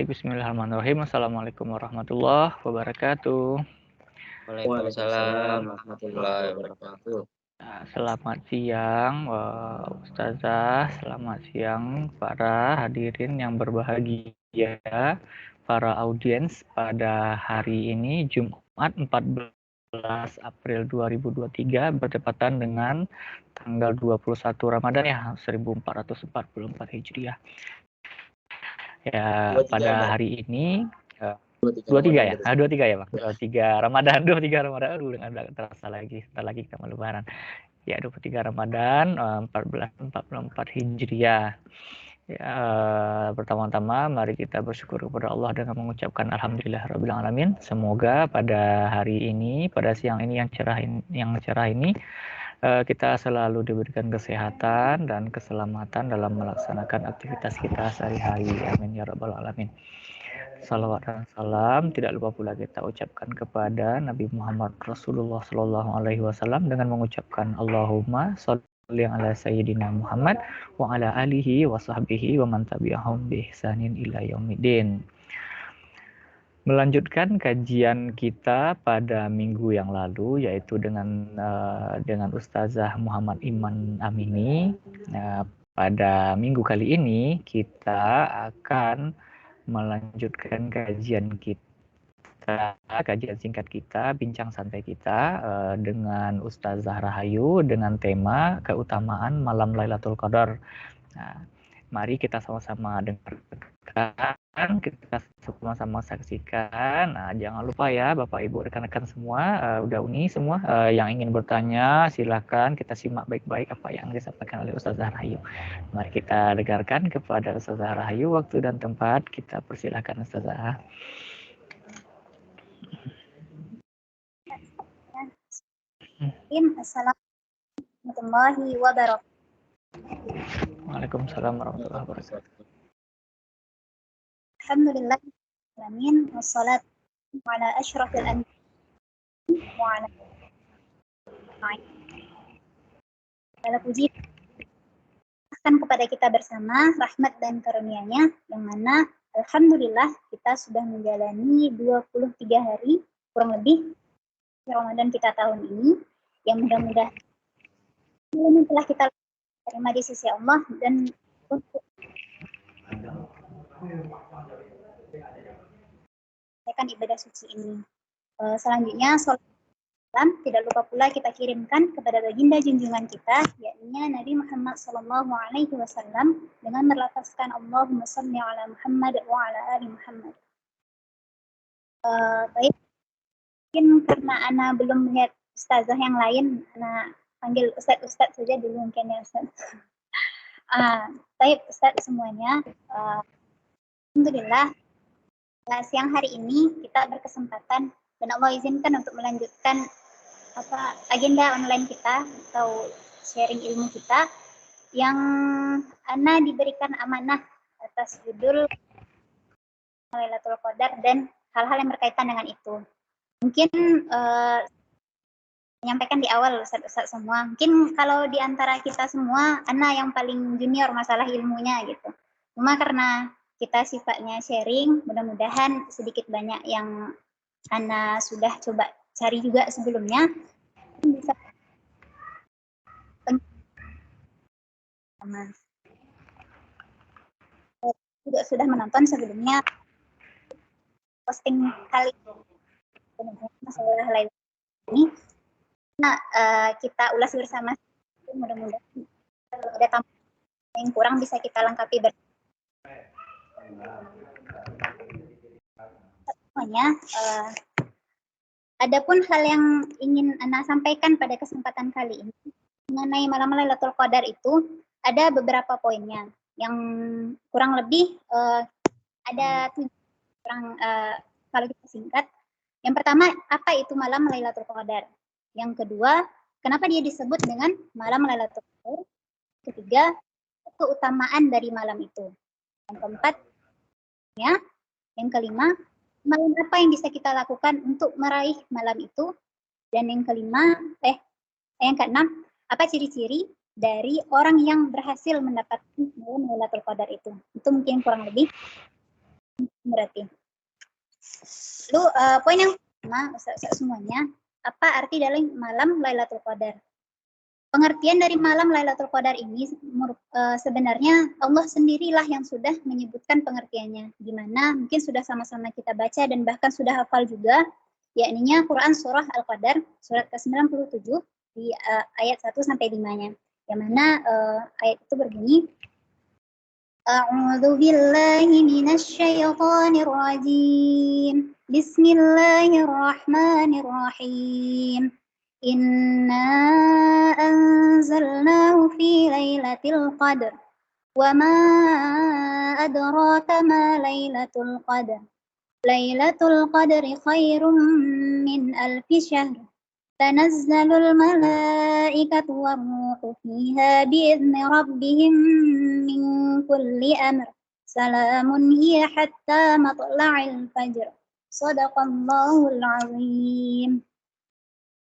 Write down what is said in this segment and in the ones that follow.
Bismillahirrahmanirrahim. Assalamualaikum warahmatullahi wabarakatuh. Waalaikumsalam warahmatullahi wabarakatuh. Selamat siang, Ustazah. Selamat siang para hadirin yang berbahagia, para audiens pada hari ini Jumat 14 April 2023 bertepatan dengan tanggal 21 Ramadan ya 1444 Hijriah. Ya, pada hari ini 23 ya? 23 ya, Bang. 23 Ramadan, 23 Ramadan. Aduh, enggak terasa lagi. Sebentar lagi kita mau lebaran. Ya, 23 Ramadan 1444 Hijriah. Ya, pertama-tama mari kita bersyukur kepada Allah dengan mengucapkan alhamdulillahirabbil alamin. Semoga pada hari ini, pada siang ini yang cerah ini kita selalu diberikan kesehatan dan keselamatan dalam melaksanakan aktivitas kita sehari-hari. Amin ya rabbal alamin. Salawat dan salam tidak lupa pula kita ucapkan kepada Nabi Muhammad Rasulullah Sallallahu Alaihi Wasallam dengan mengucapkan Allahumma sholli ala Sayyidina Muhammad wa ala alihi wa sahbihi wa man tabi'ahum bi ihsanin ila yaumiddin. Melanjutkan kajian kita pada minggu yang lalu yaitu dengan Ustazah Muhammad Iman Amini. Pada minggu kali ini kita akan melanjutkan kajian singkat kita, bincang santai kita dengan Ustazah Rahayu dengan tema keutamaan malam Lailatul Qadar. Nah, mari kita sama-sama dengarkan, kita sama-sama saksikan. Nah, jangan lupa ya Bapak Ibu rekan-rekan semua, udah uni semua yang ingin bertanya silakan kita simak baik-baik apa yang disampaikan oleh Ustazah Rahayu. Mari kita dengarkan kepada Ustazah Rahayu, waktu dan tempat kita persilakan Ustazah. Assalamualaikum warahmatullahi wabarakatuh. Waalaikumsalam warahmatullahi wabarakatuh. Alhamdulillah alamin wassalatu ala asyrafil anbiya'i wa ala segala puji kepada kita bersama rahmat dan karunia-Nya yang mana alhamdulillah kita sudah menjalani 23 hari kurang lebih Ramadan kita tahun ini yang mudah-mudahan telah kita terima di sisi Allah dan untuk ibadah suci ini. Selanjutnya salam tidak lupa pula kita kirimkan kepada baginda junjungan kita yakni Nabi Muhammad sallallahu alaihi wasallam dengan melafazkan Allahumma shalli ala Muhammad wa ala ali Muhammad. Baik, mungkin karena Ana belum melihat ustazah yang lain, Ana panggil ustaz saja dulu mungkin ya Ustaz. Baik Ustaz semuanya, alhamdulillah siang hari ini kita berkesempatan dan Allah izinkan untuk melanjutkan agenda online kita atau sharing ilmu kita yang Ana diberikan amanah atas judul Lailatul Qadar dan hal-hal yang berkaitan dengan itu. Mungkin menyampaikan di awal Ustaz semua, mungkin kalau di antara kita semua Ana yang paling junior masalah ilmunya gitu. Cuma karena kita sifatnya sharing, mudah-mudahan sedikit banyak yang Ana sudah coba cari juga sebelumnya bisa sudah menonton sebelumnya posting kali masalah lain ini. Nah, kita ulas bersama, mudah-mudahan ada tambahan yang kurang bisa kita lengkapi bersama. Semuanya, adapun hal yang ingin Ana sampaikan pada kesempatan kali ini mengenai malam Lailatul Qadar itu ada beberapa poinnya yang kurang lebih ada 7 kalau kita singkat. Yang pertama, apa itu malam Lailatul Qadar? Yang kedua, kenapa dia disebut dengan malam Lailatul Qadar? Ketiga, keutamaan dari malam itu. Yang keempat, ya. Yang kelima, malam apa yang bisa kita lakukan untuk meraih malam itu? Dan yang keenam, apa ciri-ciri dari orang yang berhasil mendapatkan malam Lailatul Qadar itu? Itu mungkin kurang lebih. berarti. Lalu poin yang pertama, semuanya, apa arti dari malam Lailatul Qadar? Pengertian dari malam Lailatul Qadar ini sebenarnya Allah sendirilah yang sudah menyebutkan pengertiannya. Di mana mungkin sudah sama-sama kita baca dan bahkan sudah hafal juga, yakninya Quran Surah Al-Qadar, surat ke-97 di ayat 1 sampai 5-nya. Yang mana ayat itu berbunyi, A'udzu billahi minasy syaithanir rajim. Bismillahirrahmanirrahim. Inna anzalnahu fi lailatul qadr. Wa ma adraka ma lailatul qadr. Lailatul qadri khairum min alfi syahr. تنزل الملائكة والروح فيها بإذن ربهم من كل أمر سلام هي حتى مطلع الفجر صدق الله العظيم.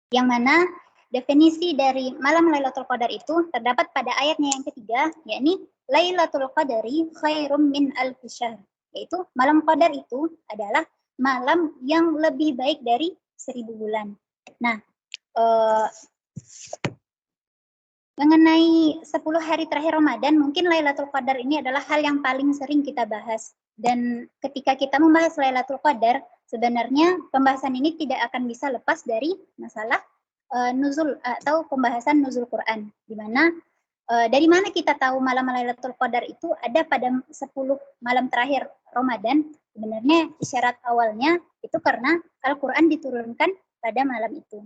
Yang mana definisi dari malam Lailatul Qadar itu terdapat pada ayatnya yang ketiga, yakni Lailatul Qadari khairum min alfi syahr, yaitu malam Qadar itu adalah malam yang lebih baik dari 1000 bulan. Nah, mengenai 10 hari terakhir Ramadan, mungkin Lailatul Qadar ini adalah hal yang paling sering kita bahas. Dan ketika kita membahas Lailatul Qadar, sebenarnya pembahasan ini tidak akan bisa lepas dari masalah nuzul atau pembahasan nuzul Quran. Di mana dari mana kita tahu malam Lailatul Qadar itu ada pada 10 malam terakhir Ramadan? Sebenarnya isyarat awalnya itu karena Al-Quran diturunkan pada malam itu.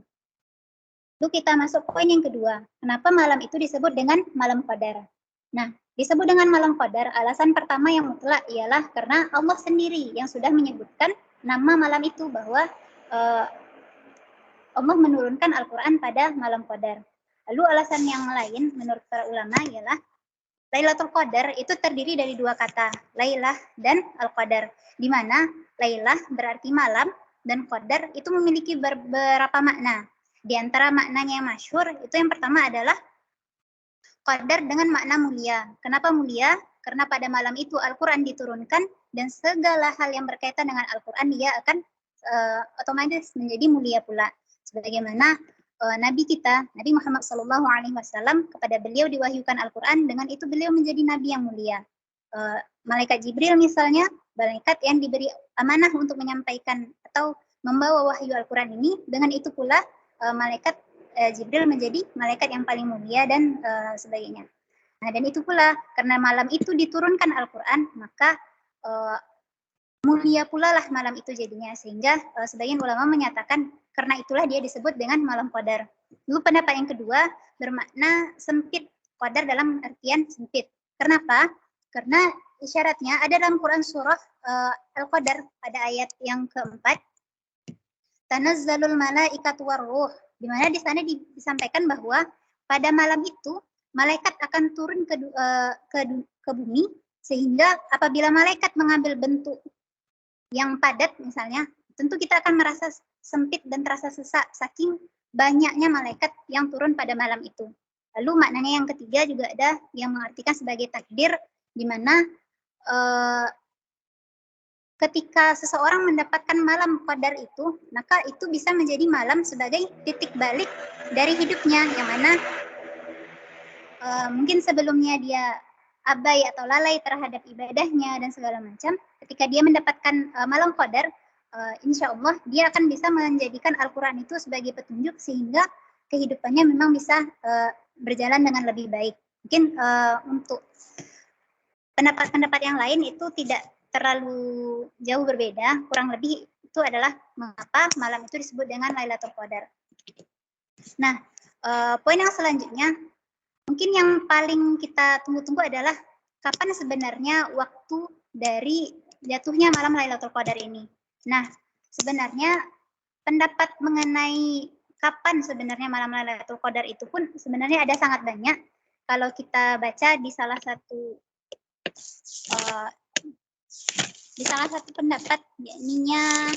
Lalu kita masuk poin yang kedua. Kenapa malam itu disebut dengan malam Qadar? Nah, disebut dengan malam Qadar, alasan pertama yang mutlak ialah karena Allah sendiri yang sudah menyebutkan nama malam itu, bahwa Allah menurunkan Al-Quran pada malam Qadar. Lalu alasan yang lain menurut para ulama ialah Lailatul Qadar itu terdiri dari dua kata, Lailah dan Al-Qadar. Di mana Lailah berarti malam dan Qadar itu memiliki beberapa makna. Di antara maknanya yang masyhur itu yang pertama adalah Qadar dengan makna mulia. Kenapa mulia? Karena pada malam itu Al-Quran diturunkan dan segala hal yang berkaitan dengan Al-Quran dia akan otomatis menjadi mulia pula. Sebagaimana Nabi kita, Nabi Muhammad SAW, kepada beliau diwahyukan Al-Quran, dengan itu beliau menjadi Nabi yang mulia. Malaikat Jibril misalnya, malaikat yang diberi amanah untuk menyampaikan atau membawa wahyu Al-Quran ini, dengan itu pula malaikat Jibril menjadi malaikat yang paling mulia dan sebagainya. Nah, dan itu pula karena malam itu diturunkan Al-Quran, maka mulia pula lah malam itu jadinya, sehingga sebagian ulama menyatakan karena itulah dia disebut dengan malam Qadar. Lalu pendapat yang kedua bermakna sempit, Qadar dalam artian sempit. Kenapa? Karena isyaratnya ada dalam Quran surah Al-Qadar pada ayat yang keempat, Tanazzalul malaikatu warruh, di mana di sana disampaikan bahwa pada malam itu malaikat akan turun ke bumi, sehingga apabila malaikat mengambil bentuk yang padat misalnya, tentu kita akan merasa sempit dan terasa sesak saking banyaknya malaikat yang turun pada malam itu. Lalu maknanya yang ketiga juga ada yang mengartikan sebagai takdir, di mana ketika seseorang mendapatkan malam Qadar itu, maka itu bisa menjadi malam sebagai titik balik dari hidupnya, yang mana mungkin sebelumnya dia abai atau lalai terhadap ibadahnya dan segala macam. Ketika dia mendapatkan malam Qadar, insya Allah dia akan bisa menjadikan Al-Quran itu sebagai petunjuk, sehingga kehidupannya memang bisa berjalan dengan lebih baik. Mungkin untuk pendapat-pendapat yang lain itu tidak terlalu jauh berbeda, kurang lebih itu adalah mengapa malam itu disebut dengan Lailatul Qadar. Nah, poin yang selanjutnya, mungkin yang paling kita tunggu-tunggu adalah kapan sebenarnya waktu dari jatuhnya malam Lailatul Qadar ini. Nah, sebenarnya pendapat mengenai kapan sebenarnya malam Lailatul Qadar itu pun sebenarnya ada sangat banyak. Kalau kita baca di salah satu pendapat, yakninya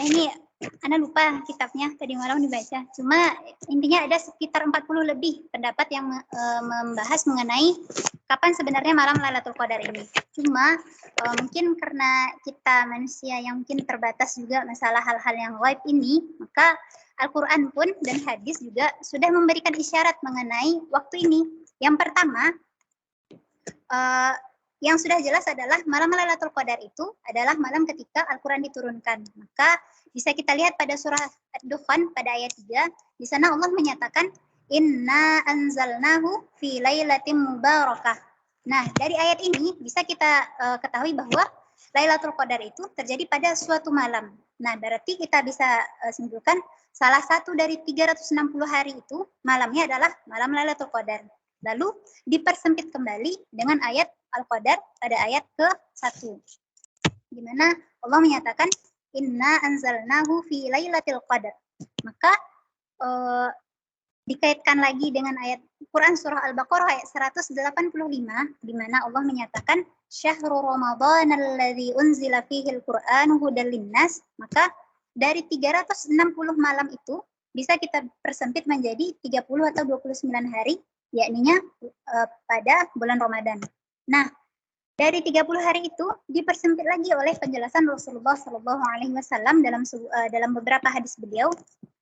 ini Ana lupa kitabnya tadi malam dibaca. Cuma intinya ada sekitar 40 lebih pendapat yang membahas mengenai kapan sebenarnya malam Lailatul Qadar ini. Cuma mungkin karena kita manusia yang mungkin terbatas juga masalah hal-hal yang gaib ini, maka Al-Quran pun dan hadis juga sudah memberikan isyarat mengenai waktu ini. Yang pertama, yang sudah jelas adalah malam Lailatul Qadar itu adalah malam ketika Al-Quran diturunkan. Maka bisa kita lihat pada surah Ad-Dukhan pada ayat 3, di sana Allah menyatakan, Inna anzalnahu fi lailatin mubarakah. Nah, dari ayat ini bisa kita ketahui bahwa Lailatul Qadar itu terjadi pada suatu malam. Nah, berarti kita bisa simpulkan salah satu dari 360 hari itu malamnya adalah malam Lailatul Qadar. Lalu dipersempit kembali dengan ayat Al-Qadar pada ayat ke-1. Di mana Allah menyatakan Inna anzalnahu fi lailatul qadar. Maka dikaitkan lagi dengan ayat Quran surah Al-Baqarah ayat 185 di mana Allah menyatakan Syahrul Ramadan alladzi unzila fihi al-Qur'an hudal linnas. Maka dari 360 malam itu bisa kita persempit menjadi 30 atau 29 hari, yakninya pada bulan Ramadan. Nah, dari 30 hari itu dipersempit lagi oleh penjelasan Rasulullah SAW dalam beberapa hadis beliau.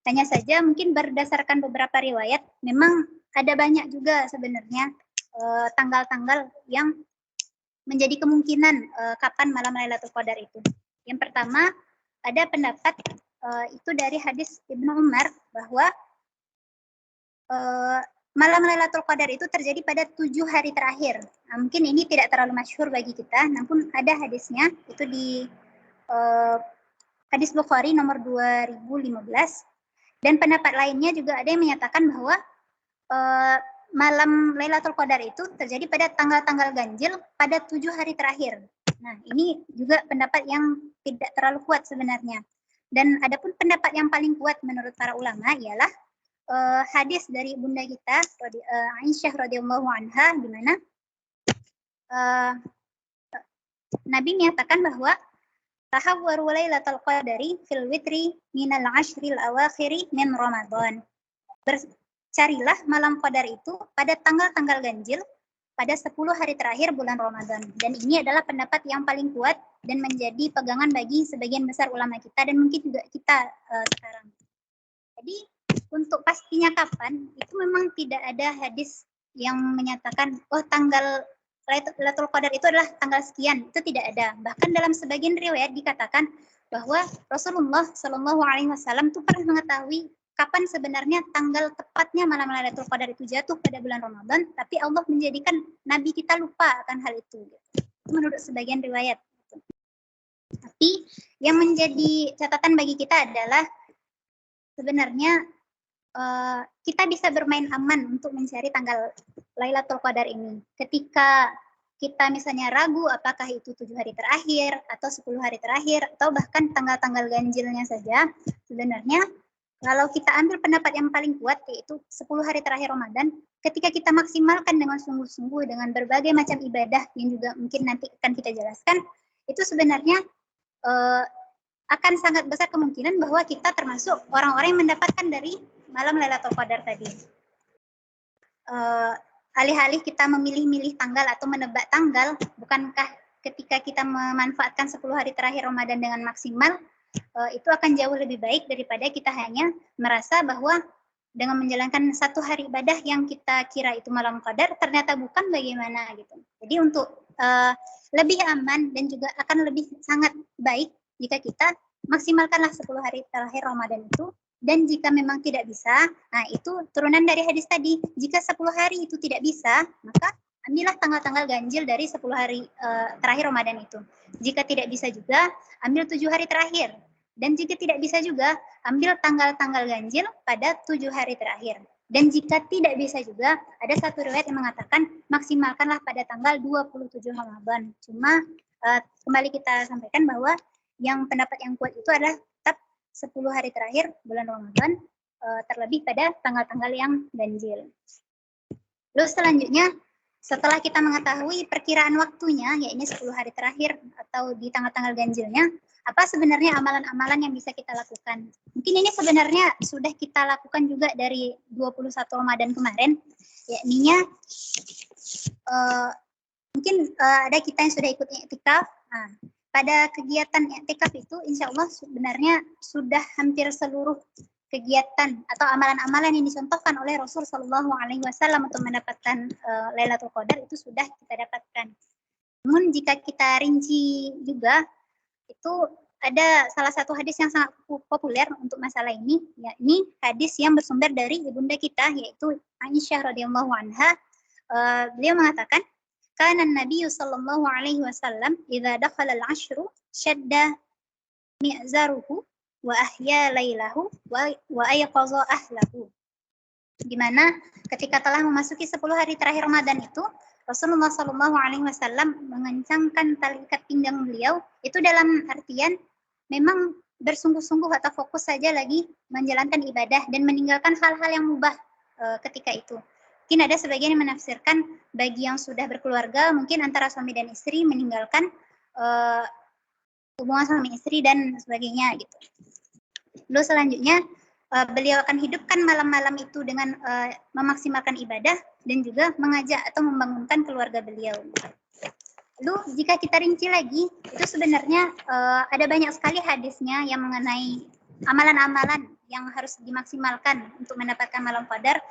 Hanya saja mungkin berdasarkan beberapa riwayat, memang ada banyak juga sebenarnya tanggal-tanggal yang menjadi kemungkinan kapan malam Lailatul Qadar itu. Yang pertama, ada pendapat itu dari hadis Ibnu Umar bahwa malam Lailatul Qadar itu terjadi pada 7 hari terakhir. Nah, mungkin ini tidak terlalu masyhur bagi kita, namun ada hadisnya, itu di hadis Bukhari nomor 2015. Dan pendapat lainnya juga ada yang menyatakan bahwa malam Lailatul Qadar itu terjadi pada tanggal-tanggal ganjil pada 7 hari terakhir. Nah, ini juga pendapat yang tidak terlalu kuat sebenarnya. Dan adapun pendapat yang paling kuat menurut para ulama ialah hadis dari bunda kita Aisyah radhiyallahu anha, di mana Nabi menyatakan bahwa tahawwaru lailatul qadari fil witri minal ashril awakhiri min Ramadan. Carilah malam qadar itu pada tanggal-tanggal ganjil pada 10 hari terakhir bulan Ramadan. Dan ini adalah pendapat yang paling kuat dan menjadi pegangan bagi sebagian besar ulama kita dan mungkin juga kita sekarang. Jadi untuk pastinya kapan, itu memang tidak ada hadis yang menyatakan, oh tanggal Lailatul Qadar itu adalah tanggal sekian. Itu tidak ada. Bahkan dalam sebagian riwayat dikatakan bahwa Rasulullah SAW itu pernah mengetahui kapan sebenarnya tanggal tepatnya malam Lailatul Qadar itu jatuh pada bulan Ramadan, tapi Allah menjadikan Nabi kita lupa akan hal itu. Itu menurut sebagian riwayat. Tapi yang menjadi catatan bagi kita adalah sebenarnya kita bisa bermain aman untuk mencari tanggal Lailatul Qadar ini. Ketika kita misalnya ragu apakah itu 7 hari terakhir atau 10 hari terakhir atau bahkan tanggal-tanggal ganjilnya saja, sebenarnya kalau kita ambil pendapat yang paling kuat yaitu 10 hari terakhir Ramadan, ketika kita maksimalkan dengan sungguh-sungguh dengan berbagai macam ibadah yang juga mungkin nanti akan kita jelaskan, itu sebenarnya akan sangat besar kemungkinan bahwa kita termasuk orang-orang yang mendapatkan dari malam Lailatul Qadar tadi. Alih-alih kita memilih-milih tanggal atau menebak tanggal, bukankah ketika kita memanfaatkan 10 hari terakhir Ramadan dengan maksimal, itu akan jauh lebih baik daripada kita hanya merasa bahwa dengan menjalankan satu hari ibadah yang kita kira itu malam qadar, ternyata bukan, bagaimana gitu. Jadi untuk lebih aman dan juga akan lebih sangat baik jika kita maksimalkanlah 10 hari terakhir Ramadan itu. Dan jika memang tidak bisa, nah itu turunan dari hadis tadi. Jika 10 hari itu tidak bisa, maka ambillah tanggal-tanggal ganjil dari 10 hari terakhir Ramadan itu. Jika tidak bisa juga, ambil 7 hari terakhir. Dan jika tidak bisa juga, ambil tanggal-tanggal ganjil pada 7 hari terakhir. Dan jika tidak bisa juga, ada satu riwayat yang mengatakan maksimalkanlah pada tanggal 27 Ramadan. Cuma kembali kita sampaikan bahwa yang pendapat yang kuat itu adalah tetap 10 hari terakhir bulan Ramadan, terlebih pada tanggal-tanggal yang ganjil. Lalu selanjutnya, setelah kita mengetahui perkiraan waktunya, yaitu 10 hari terakhir atau di tanggal-tanggal ganjilnya, apa sebenarnya amalan-amalan yang bisa kita lakukan. Mungkin ini sebenarnya sudah kita lakukan juga dari 21 Ramadan kemarin, yakninya mungkin ada kita yang sudah ikut i'tikaf. Nah, pada kegiatan i'tikaf itu insya Allah sebenarnya sudah hampir seluruh kegiatan atau amalan-amalan yang dicontohkan oleh Rasul Shallallahu Alaihi Wasallam untuk mendapatkan Lailatul Qadar itu sudah kita dapatkan. Namun jika kita rinci juga, itu ada salah satu hadis yang sangat populer untuk masalah ini, yakni hadis yang bersumber dari ibunda kita, yaitu Aisyah radhiyallahu anha. Beliau mengatakan, "Kana Nabi sallallahu alaihi wasallam idza dakhala al-'ashru shadda mi'zaruhu wa ahya lailahu wa ayqaza ahlahu." Di mana ketika telah memasuki 10 hari terakhir Ramadan itu, Rasulullah Shallallahu Alaihi Wasallam mengencangkan tali ikat pinggang beliau itu dalam artian memang bersungguh-sungguh atau fokus saja lagi menjalankan ibadah dan meninggalkan hal-hal yang mubah ketika itu. Mungkin ada sebagian yang menafsirkan bagi yang sudah berkeluarga mungkin antara suami dan istri meninggalkan hubungan suami istri dan sebagainya gitu. Lalu selanjutnya beliau akan hidupkan malam-malam itu dengan memaksimalkan ibadah dan juga mengajak atau membangunkan keluarga beliau. Lalu jika kita rinci lagi, itu sebenarnya ada banyak sekali hadisnya yang mengenai amalan-amalan yang harus dimaksimalkan untuk mendapatkan malam qadar.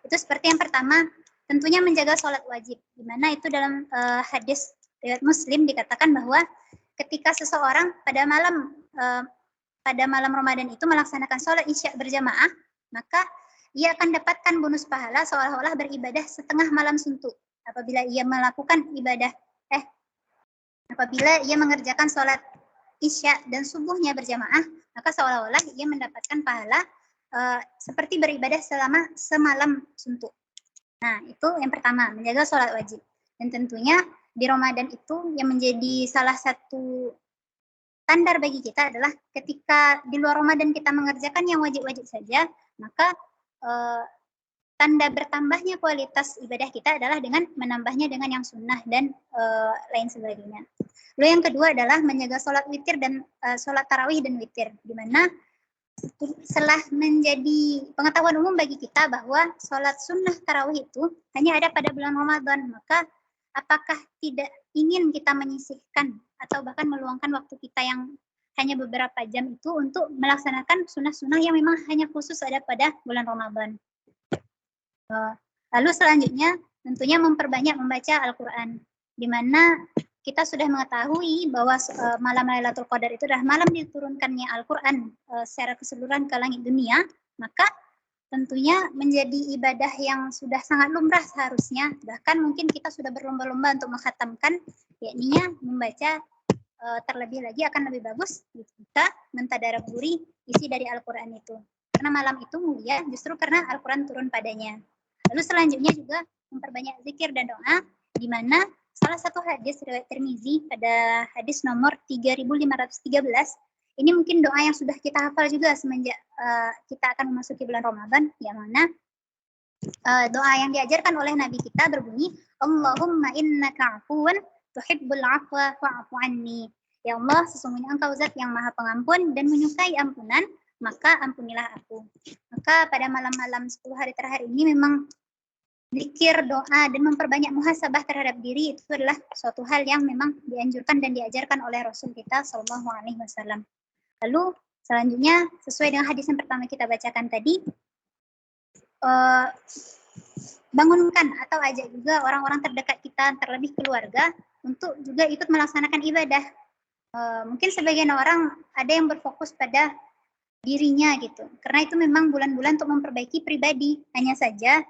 Itu seperti yang pertama, tentunya menjaga sholat wajib. Di mana itu dalam hadis riwayat Muslim dikatakan bahwa ketika seseorang pada malam Ramadan itu melaksanakan sholat isya berjamaah, maka ia akan dapatkan bonus pahala seolah-olah beribadah setengah malam suntuk. Apabila ia mengerjakan sholat isya dan subuhnya berjamaah, maka seolah-olah ia mendapatkan pahala seperti beribadah selama semalam suntuk. Nah, itu yang pertama, menjaga sholat wajib. Dan tentunya di Ramadan itu yang menjadi salah satu standar bagi kita adalah ketika di luar Ramadan kita mengerjakan yang wajib-wajib saja, maka tanda bertambahnya kualitas ibadah kita adalah dengan menambahnya dengan yang sunnah dan lain sebagainya. Lalu yang kedua adalah menjaga sholat witir dan sholat tarawih dan witir, di mana setelah menjadi pengetahuan umum bagi kita bahwa sholat sunnah tarawih itu hanya ada pada bulan Ramadan, maka apakah tidak ingin kita menyisihkan atau bahkan meluangkan waktu kita yang hanya beberapa jam itu untuk melaksanakan sunnah-sunnah yang memang hanya khusus ada pada bulan Ramadan. Lalu selanjutnya tentunya memperbanyak membaca Al-Quran, di mana kita sudah mengetahui bahwa malam Lailatul Qadar itu adalah malam diturunkannya Al-Quran secara keseluruhan ke langit dunia, maka tentunya menjadi ibadah yang sudah sangat lumrah seharusnya, bahkan mungkin kita sudah berlomba-lomba untuk mengkhatamkan, yakninya membaca terlebih lagi akan lebih bagus jika mentadabburi isi dari Al-Quran itu. Karena malam itu mulia justru karena Al-Quran turun padanya. Lalu selanjutnya juga memperbanyak zikir dan doa, di mana salah satu hadis riwayat Tirmizi pada hadis nomor 3513, ini mungkin doa yang sudah kita hafal juga semenjak kita akan memasuki bulan Ramadan, yang mana doa yang diajarkan oleh Nabi kita berbunyi, Allahumma innaka afuwan tuhibbul afwa fa'fu anni. Ya Allah, sesungguhnya Engkau zat yang maha pengampun dan menyukai ampunan, maka ampunilah aku. Maka pada malam-malam 10 hari terakhir ini memang zikir, doa, dan memperbanyak muhasabah terhadap diri itu adalah suatu hal yang memang dianjurkan dan diajarkan oleh Rasul kita Shallallahu Alaihi Wasallam. Lalu selanjutnya sesuai dengan hadis yang pertama kita bacakan tadi, bangunkan atau ajak juga orang-orang terdekat kita, terlebih keluarga, untuk juga ikut melaksanakan ibadah. Mungkin sebagian orang ada yang berfokus pada dirinya gitu, karena itu memang bulan-bulan untuk memperbaiki pribadi. Hanya saja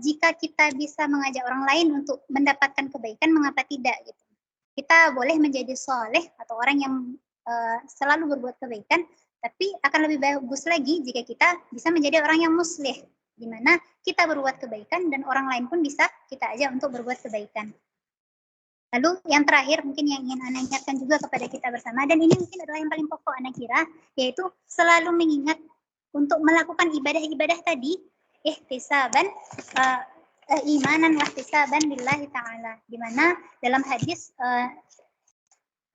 jika kita bisa mengajak orang lain untuk mendapatkan kebaikan, mengapa tidak gitu. Kita boleh menjadi soleh atau orang yang selalu berbuat kebaikan, tapi akan lebih bagus lagi jika kita bisa menjadi orang yang muslih, di mana kita berbuat kebaikan dan orang lain pun bisa kita ajak untuk berbuat kebaikan. Lalu yang terakhir mungkin yang ingin Ana ingatkan juga kepada kita bersama, dan ini mungkin adalah yang paling pokok Ana kira, yaitu selalu mengingat untuk melakukan ibadah-ibadah tadi, ihtisaban imanan wa ihtisaban lillahi ta'ala, di mana dalam hadis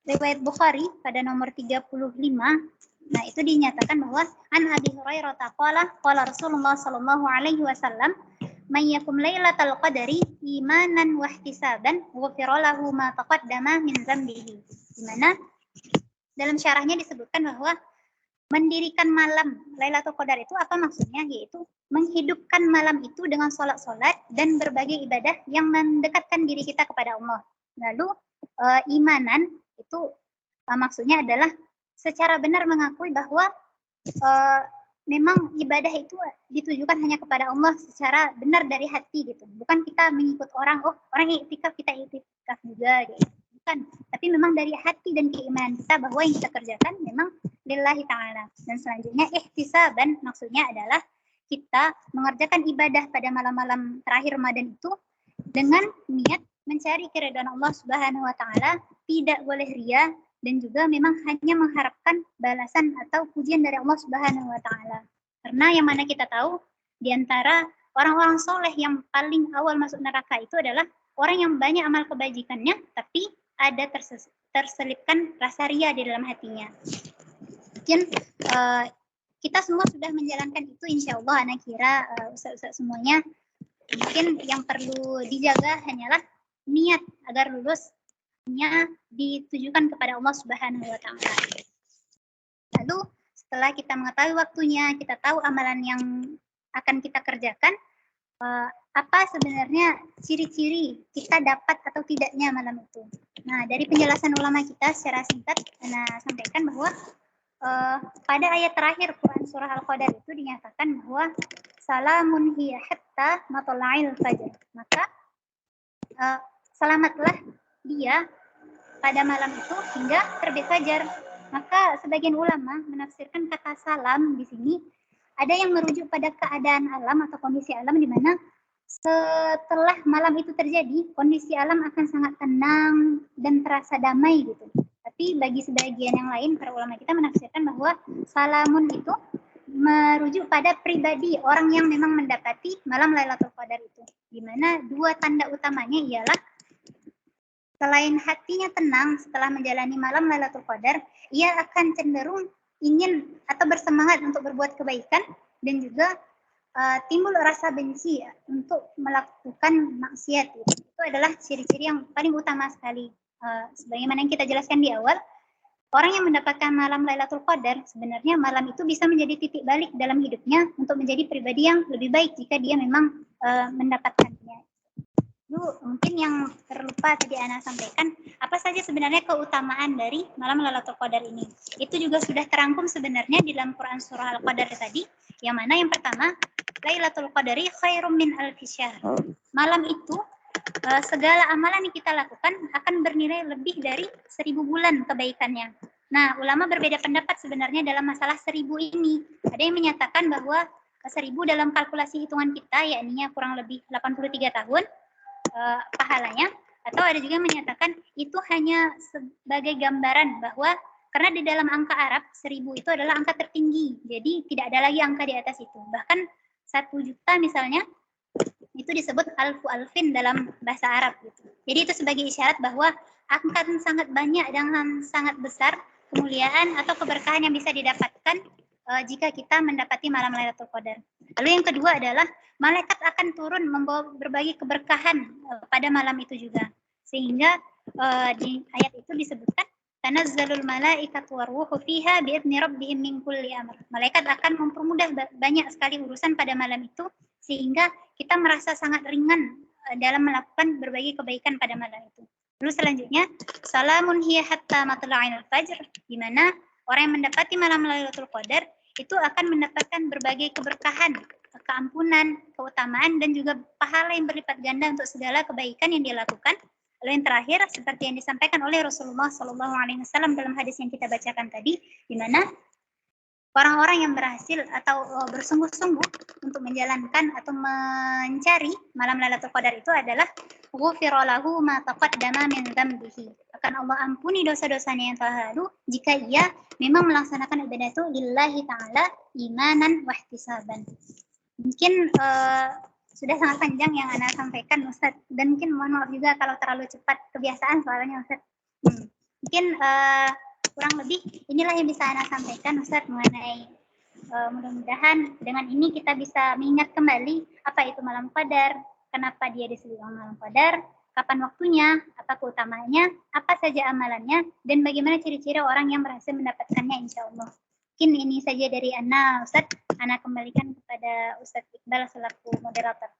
riwayat Bukhari pada nomor 35. Nah, itu dinyatakan bahwa an Abi Hurairah qala qala Rasulullah sallallahu alaihi wasallam may yakum lailatal qadari imanan wa ihtisaban ghufira lahu ma taqaddama min dzambihi. Di mana dalam syarahnya disebutkan bahwa mendirikan malam Lailatul Qadar itu apa maksudnya? Yaitu menghidupkan malam itu dengan sholat-sholat dan berbagai ibadah yang mendekatkan diri kita kepada Allah. Lalu imanan itu maksudnya adalah secara benar mengakui bahwa memang ibadah itu ditujukan hanya kepada Allah secara benar dari hati gitu. Bukan kita mengikut orang, oh orang iktikaf kita iktikaf juga gitu. Bukan, tapi memang dari hati dan keimanan kita bahwa yang kita kerjakan memang lillahi ta'ala. Dan selanjutnya ihtisaban maksudnya adalah kita mengerjakan ibadah pada malam-malam terakhir Ramadan itu dengan niat mencari keridhaan Allah Subhanahu wa taala, tidak boleh riya dan juga memang hanya mengharapkan balasan atau pujian dari Allah Subhanahu wa taala. Karena yang mana kita tahu di antara orang-orang soleh yang paling awal masuk neraka itu adalah orang yang banyak amal kebajikannya tapi ada terselipkan rasa ria di dalam hatinya. Mungkin kita semua sudah menjalankan itu, insya Allah anak kira ustaz-ustaz semuanya. Mungkin yang perlu dijaga hanyalah niat agar lulusnya ditujukan kepada Allah Subhanahu wa taala. Lalu setelah kita mengetahui waktunya, kita tahu amalan yang akan kita kerjakan, apa sebenarnya ciri-ciri kita dapat atau tidaknya malam itu. Nah, dari penjelasan ulama kita secara singkat, Ana sampaikan bahwa pada ayat terakhir Quran surah Al-Qadar itu dinyatakan bahwa salamun hiya hatta matla'il fajr. Maka selamatlah dia pada malam itu hingga terbit fajar. Maka sebagian ulama menafsirkan kata salam di sini ada yang merujuk pada keadaan alam atau kondisi alam di mana setelah malam itu terjadi, kondisi alam akan sangat tenang dan terasa damai gitu. Tapi bagi sebagian yang lain, para ulama kita menafsirkan bahwa salamun itu merujuk pada pribadi orang yang memang mendapati malam Lailatul Qadar itu. Di mana dua tanda utamanya ialah selain hatinya tenang setelah menjalani malam Lailatul Qadar, ia akan cenderung ingin atau bersemangat untuk berbuat kebaikan dan juga timbul rasa benci untuk melakukan maksiat. Itu adalah ciri-ciri yang paling utama sekali. Sebagaimana yang kita jelaskan di awal, orang yang mendapatkan malam Lailatul Qadar sebenarnya malam itu bisa menjadi titik balik dalam hidupnya untuk menjadi pribadi yang lebih baik jika dia memang mendapatkannya. Itu mungkin yang terlupa tadi Ana sampaikan, apa saja sebenarnya keutamaan dari malam Lailatul Qadar ini. Itu juga sudah terangkum sebenarnya di dalam Quran surah Al-Qadar tadi, yang mana yang pertama, Lailatul Qadari khairum min alfi syahr. Malam itu segala amalan yang kita lakukan akan bernilai lebih dari 1000 bulan kebaikannya. Nah, ulama berbeda pendapat sebenarnya dalam masalah 1000 ini. Ada yang menyatakan bahwa 1000 dalam kalkulasi hitungan kita, yakni kurang lebih 83 tahun pahalanya, atau ada juga yang menyatakan itu hanya sebagai gambaran bahwa karena di dalam angka Arab 1000 itu adalah angka tertinggi, jadi tidak ada lagi angka di atas itu. Bahkan 1 juta misalnya itu disebut alfu alfin dalam bahasa Arab gitu. Jadi itu sebagai isyarat bahwa angka yang sangat banyak dan sangat besar kemuliaan atau keberkahan yang bisa didapatkan jika kita mendapati malam Lailatul Qadar. Lalu yang kedua adalah malaikat akan turun membawa berbagai keberkahan pada malam itu juga. Sehingga di ayat itu disebutkan tanazzalul malaikatu waruhu fiha bi'idzni rabbihim min kulli amr. Malaikat akan mempermudah banyak sekali urusan pada malam itu sehingga kita merasa sangat ringan dalam melakukan berbagai kebaikan pada malam itu. Lalu selanjutnya, salamun hiya hatta matla'il fajr, di mana orang yang mendapati malam Lailatul Qadar itu akan mendapatkan berbagai keberkahan, keampunan, keutamaan dan juga pahala yang berlipat ganda untuk segala kebaikan yang dia lakukan. Lalu yang terakhir, seperti yang disampaikan oleh Rasulullah SAW dalam hadis yang kita bacakan tadi, di mana orang-orang yang berhasil atau bersungguh-sungguh untuk menjalankan atau mencari malam Lailatul Qadar itu adalah ghufira lahu ma taqaddama min dzambihi. Akan Allah ampuni dosa-dosanya yang telah lalu jika ia memang melaksanakan ibadah itu lillahi ta'ala imanan wa ihtisaban. Mungkin sudah sangat panjang yang Ana sampaikan Ustaz, dan mungkin mohon maaf juga kalau terlalu cepat, kebiasaan soalnya Ustaz. Mungkin kurang lebih inilah yang bisa Ana sampaikan Ustadz mengenai mudah-mudahan dengan ini kita bisa mengingat kembali apa itu malam qadar, kenapa dia disebut malam qadar, kapan waktunya, apa keutamaannya, apa saja amalannya, dan bagaimana ciri-ciri orang yang berhasil mendapatkannya insya Allah. Mungkin ini saja dari Ana, Ustadz. Ana kembalikan kepada Ustadz Iqbal selaku moderator.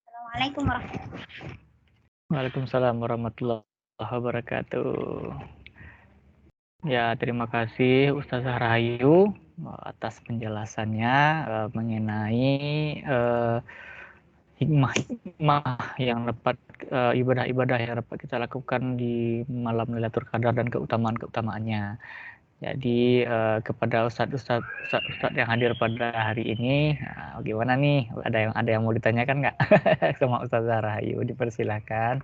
Assalamualaikum warahmatullahi wabarakatuh. Waalaikumsalam warahmatullahi wabarakatuh. Ya, terima kasih Ustazah Rahayu atas penjelasannya mengenai hikmah yang dapat ibadah-ibadah yang dapat kita lakukan di malam Lailatul Qadar dan keutamaan-keutamaannya. Jadi kepada Ustadz yang hadir pada hari ini, gimana nih? Ada yang mau ditanyakan nggak sama Ustazah Rahayu? Dipersilahkan.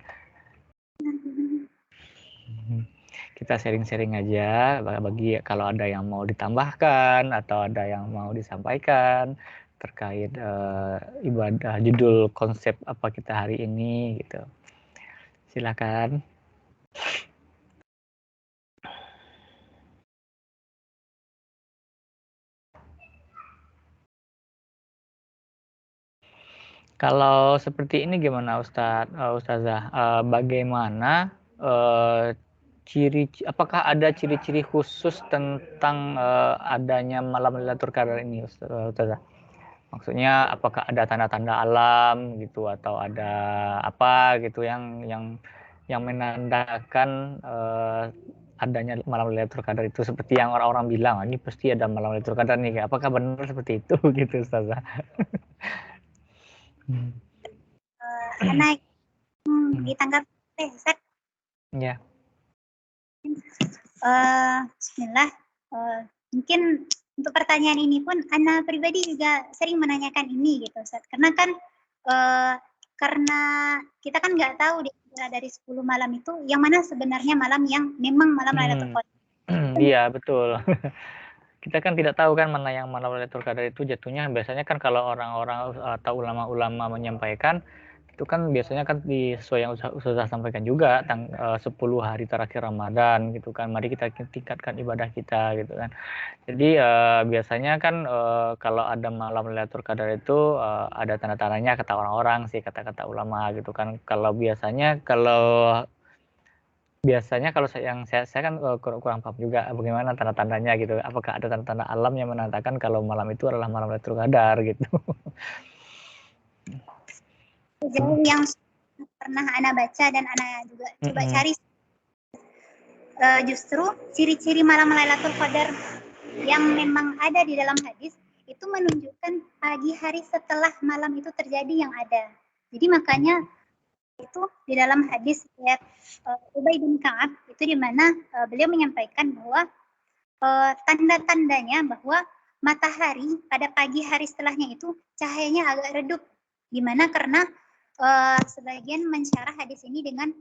Kita sharing-sharing aja, bagi kalau ada yang mau ditambahkan atau ada yang mau disampaikan terkait ibadah, judul konsep apa kita hari ini gitu. Silakan. Kalau seperti ini gimana Ustazah? Bagaimana apakah ada ciri-ciri khusus tentang adanya malam Lailatul Qadar ini Ustazah? Maksudnya apakah ada tanda-tanda alam gitu atau ada apa gitu yang menandakan adanya malam Lailatul Qadar itu seperti yang orang-orang bilang ini pasti ada malam Lailatul Qadar nih. Apakah benar seperti itu gitu Ustazah? Ana ditangkap Ustaz. Ya. Bismillah. Mungkin untuk pertanyaan ini pun Ana pribadi juga sering menanyakan ini gitu Ustaz. Karena kan karena kita kan nggak tahu dari 10 malam itu yang mana sebenarnya malam yang memang malam Lailatul Qadar. Iya, betul. Kita kan tidak tahu kan mana yang malam Lailatul Qadar itu jatuhnya. Biasanya kan kalau orang-orang atau ulama-ulama menyampaikan itu kan biasanya kan sesuai yang Ustazah sampaikan juga 10 hari terakhir Ramadan gitu kan. Mari kita tingkatkan ibadah kita gitu kan. Jadi biasanya kan kalau ada malam Lailatul Qadar itu ada tanda-tandanya kata orang-orang sih, kata-kata ulama gitu kan. Kalau saya kan kurang paham juga bagaimana tanda-tandanya gitu. Apakah ada tanda-tanda alam yang menandakan kalau malam itu adalah malam Lailatul Qadar gitu. Jauh yang pernah Ana baca dan Ana juga coba cari justru ciri-ciri malam Lailatul Qadar yang memang ada di dalam hadis itu menunjukkan pagi hari setelah malam itu terjadi yang ada. Jadi makanya itu di dalam hadis riwayat Ubay bin Ka'ab itu di mana beliau menyampaikan bahwa tanda-tandanya bahwa matahari pada pagi hari setelahnya itu cahayanya agak redup. Gimana? Karena sebagian mensyarah hadis ini dengan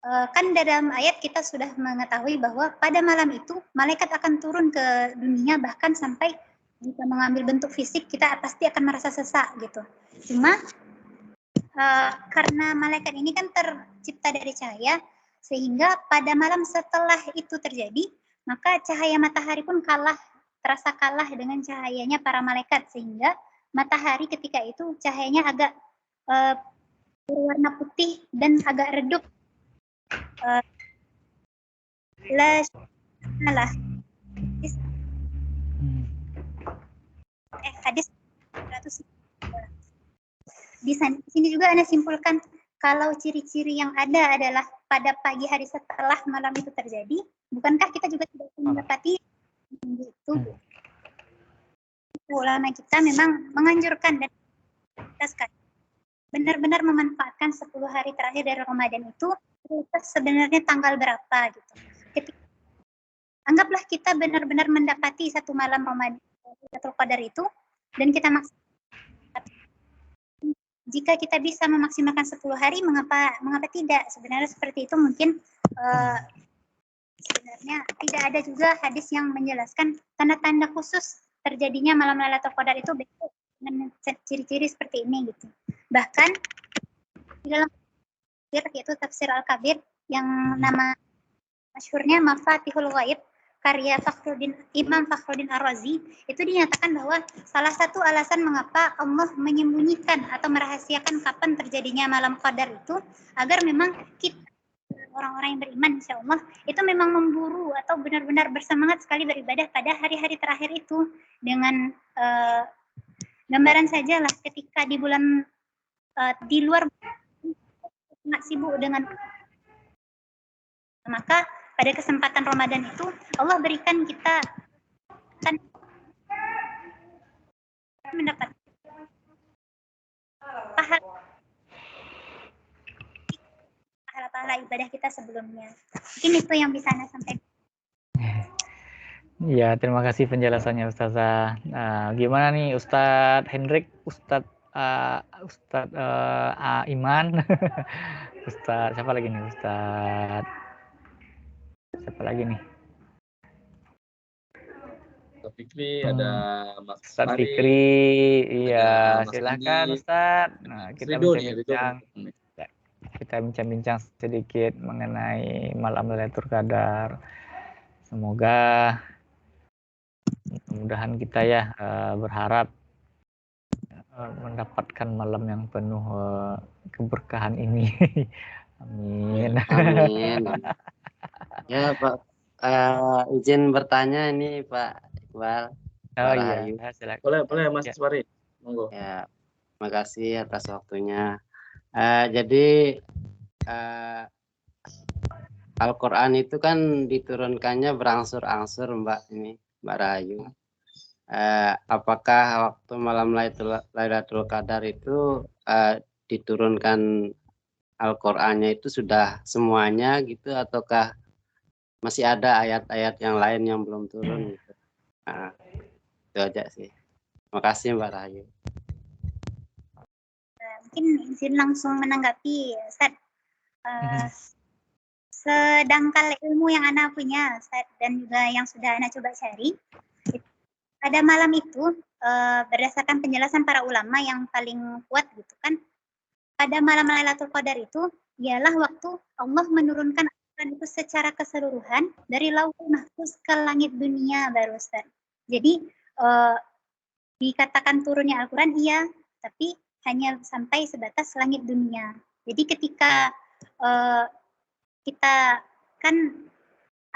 kan dalam ayat kita sudah mengetahui bahwa pada malam itu malaikat akan turun ke dunia, bahkan sampai jika mengambil bentuk fisik kita pasti akan merasa sesak gitu. Cuma karena malaikat ini kan tercipta dari cahaya, sehingga pada malam setelah itu terjadi maka cahaya matahari pun terasa kalah dengan cahayanya para malaikat, sehingga matahari ketika itu cahayanya agak berwarna putih dan agak redup. Hadis 100. Di sini juga Anda simpulkan kalau ciri-ciri yang ada adalah pada pagi hari setelah malam itu terjadi, bukankah kita juga tidak mendapati itu? Ulama kita memang menganjurkan dan kita benar-benar memanfaatkan 10 hari terakhir dari Ramadan itu sebenarnya tanggal berapa gitu. Anggaplah kita benar-benar mendapati satu malam Ramadan Lailatul Qadar itu dan kita maksimalkan. Jika kita bisa memaksimalkan 10 hari, mengapa tidak? Sebenarnya seperti itu mungkin sebenarnya tidak ada juga hadis yang menjelaskan tanda-tanda khusus terjadinya malam Lailatul Qadar itu dengan ciri-ciri seperti ini gitu. Bahkan di dalam tafsir yaitu tafsir Al-Kabir yang nama masyhurnya Mafatihul Ghaib karya Imam Fakhruddin Ar-Razi, itu dinyatakan bahwa salah satu alasan mengapa Allah menyembunyikan atau merahasiakan kapan terjadinya malam qadar itu agar memang kita orang-orang yang beriman insya Allah itu memang memburu atau benar-benar bersemangat sekali beribadah pada hari-hari terakhir itu dengan gambaran saja lah ketika di bulan di luar sangat sibuk dengan, maka pada kesempatan Ramadan itu Allah berikan kita kan mendapat pahala ibadah kita sebelumnya. Mungkin itu yang bisa Ana sampaikan. Ya, terima kasih penjelasannya Ustazah. Gimana nih Ustadz Hendrik, Ustadz Iman, Ustadz siapa lagi nih Ustadz? Siapa lagi nih? Ustadz Fikri, ada Mas Ustadz Fahri, Fikri, iya Mas silakan Andi, Ustadz. Nah, kita bincang-bincang sedikit mengenai malam Lailatul Qadar. Semoga mudah-mudahan kita ya berharap mendapatkan malam yang penuh keberkahan ini. Amin. Amin. Ya Pak, izin bertanya ini Pak Iqbal. Oh iya, silakan. Boleh Mas Fahri. Monggo. Ya, makasih atas waktunya. Jadi Al-Quran itu kan diturunkannya berangsur-angsur Mbak Rahayu. Apakah waktu malam Lailatul Qadar itu diturunkan Al-Qur'annya itu sudah semuanya gitu, ataukah masih ada ayat-ayat yang lain yang belum turun gitu? Nah, itu aja sih. Makasih Mbak Rahayu. Mungkin izin langsung menanggapi Ustaz. Sedangkal ilmu yang Ana punya Ustaz, dan juga yang sudah Ana coba cari, pada malam itu berdasarkan penjelasan para ulama yang paling kuat gitu kan, pada malam Lailatul Qadar itu ialah waktu Allah menurunkan Al-Quran itu secara keseluruhan dari Lauhul Mahfuz ke langit dunia baru Ustaz. Jadi dikatakan turunnya Al-Quran iya, tapi hanya sampai sebatas langit dunia. Jadi ketika kita kan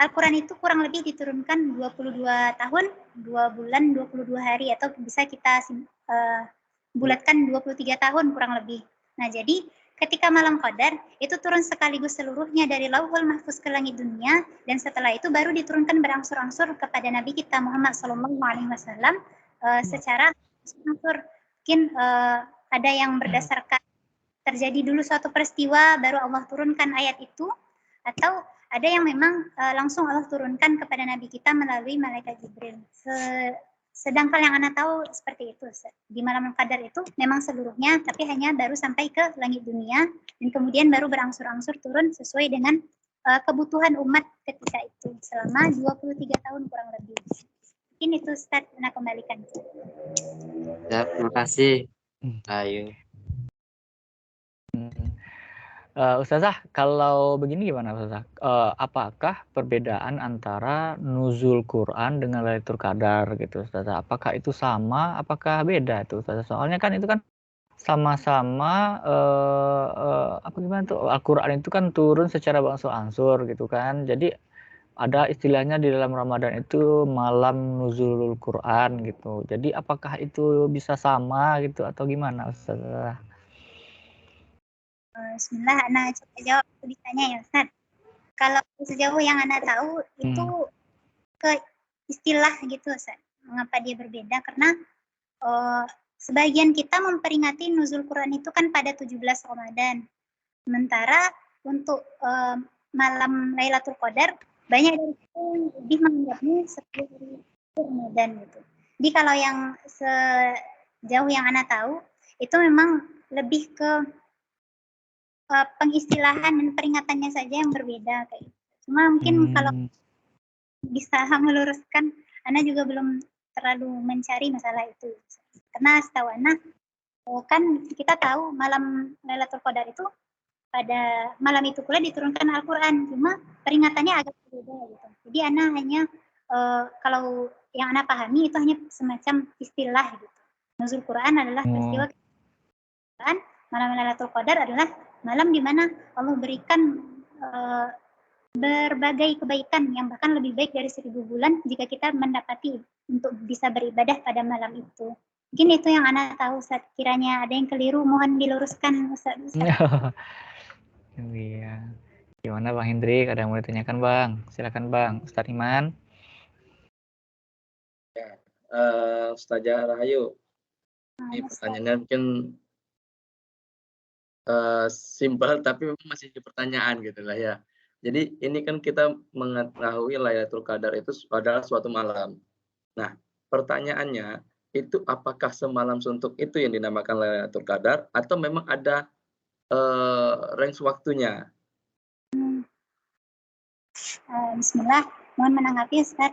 Al-Quran itu kurang lebih diturunkan 22 tahun, 2 bulan, 22 hari, atau bisa kita bulatkan 23 tahun kurang lebih. Nah, jadi ketika malam Qadar itu turun sekaligus seluruhnya dari Lauhul Mahfuz ke langit dunia, dan setelah itu baru diturunkan berangsur-angsur kepada Nabi kita Muhammad SAW secara angsur. Mungkin ada yang berdasarkan terjadi dulu suatu peristiwa baru Allah turunkan ayat itu, atau ada yang memang langsung Allah turunkan kepada Nabi kita melalui malaikat Jibril. Sedangkan yang Ana tahu seperti itu. Di malam Qadar itu memang seluruhnya, tapi hanya baru sampai ke langit dunia, dan kemudian baru berangsur-angsur turun sesuai dengan kebutuhan umat ketika itu selama 23 tahun kurang lebih. Mungkin itu Ustaz, Ana kembalikan. Ya, terima kasih. Ayo. Ustazah, kalau begini gimana Ustazah? Apakah perbedaan antara nuzul Quran dengan Lailatul Qadar gitu Ustazah? Apakah itu sama? Apakah beda tuh Ustazah? Soalnya kan itu kan sama-sama apa gimana tuh, Al-Quran itu kan turun secara berangsur-angsur gitu kan. Jadi ada istilahnya di dalam Ramadan itu malam nuzulul Quran gitu. Jadi apakah itu bisa sama gitu atau gimana Ustazah? Bismillah, Ana coba jawab tulisannya ya Ustaz. Kalau sejauh yang Ana tahu itu ke istilah gitu Ustaz. Mengapa dia berbeda? Karena sebagian kita memperingati nuzul Quran itu kan pada 17 Ramadan. Sementara untuk malam Lailatul Qadar banyak dari kita yang lebih menganggapnya 10 hari Ramadan gitu. Jadi kalau yang sejauh yang Ana tahu itu memang lebih ke pengistilahan dan peringatannya saja yang berbeda kayak gitu. Cuma mungkin kalau bisa meluruskan, Ana juga belum terlalu mencari masalah itu. Karena setahu Ana kan kita tahu malam Lailatul Qadar itu pada malam itu pula diturunkan Al-Quran, cuma peringatannya agak berbeda gitu. Jadi Ana hanya kalau yang Ana pahami itu hanya semacam istilah gitu. Nuzul Quran adalah peristiwa Quran, malam Lailatul Qadar adalah malam di mana Allah berikan berbagai kebaikan yang bahkan lebih baik dari 1000 bulan jika kita mendapati untuk bisa beribadah pada malam itu. Mungkin itu yang Ana tahu, Ustaz. Kiranya ada yang keliru, mohon diluruskan, Ustaz. Iya. Gimana Bang Hendrik? Ada yang mau ditanyakan Bang? Silakan Bang. Ustadz Iman. Ustazah Rahayu, ini pertanyaannya mungkin simpel tapi memang masih di pertanyaan gitu lah ya. Jadi ini kan kita mengetahui Lailatul Qadar itu adalah suatu malam. Nah, pertanyaannya itu apakah semalam suntuk itu yang dinamakan Lailatul Qadar atau memang ada range waktunya? Bismillah, mohon menanggapi Ustaz.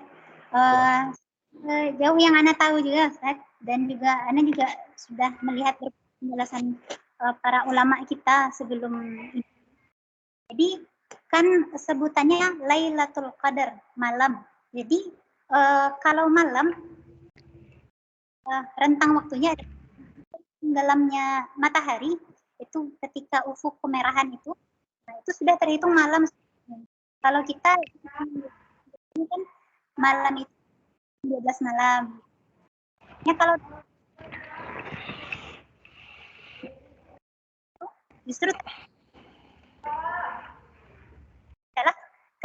Jauh yang Ana tahu juga Ustaz, dan juga Ana juga sudah melihat penjelasan para ulama kita sebelum ini. Jadi kan sebutannya Lailatul Qadar, malam. Jadi kalau malam rentang waktunya tenggelamnya matahari itu ketika ufuk kemerahan itu, nah itu sudah terhitung malam. Kalau kita ini kan malam itu 12 malam. Ya kalau justru adalah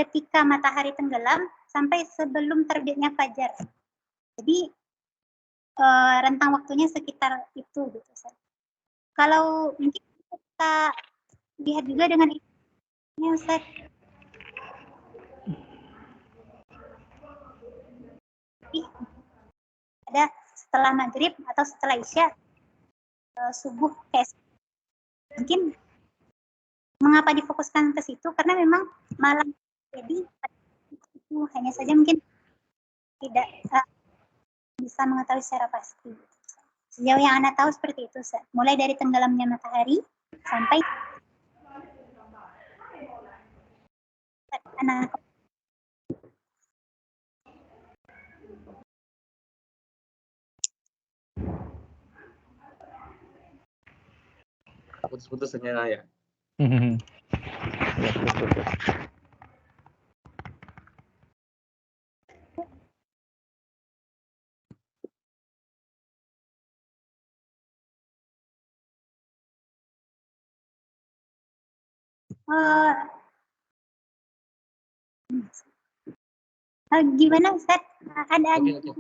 ketika matahari tenggelam sampai sebelum terbitnya fajar. Jadi rentang waktunya sekitar itu gitu. Kalau mungkin kita lihat juga dengan ini Ustaz. Ada setelah maghrib atau setelah isya subuh mungkin mengapa difokuskan ke situ karena memang malam jadi itu hanya saja mungkin tidak bisa mengetahui secara pasti. Sejauh yang Anda tahu seperti itu, mulai dari tenggelamnya matahari sampai anak. Putus-putus hanya ya. Gimana Ustaz? Ada Okay.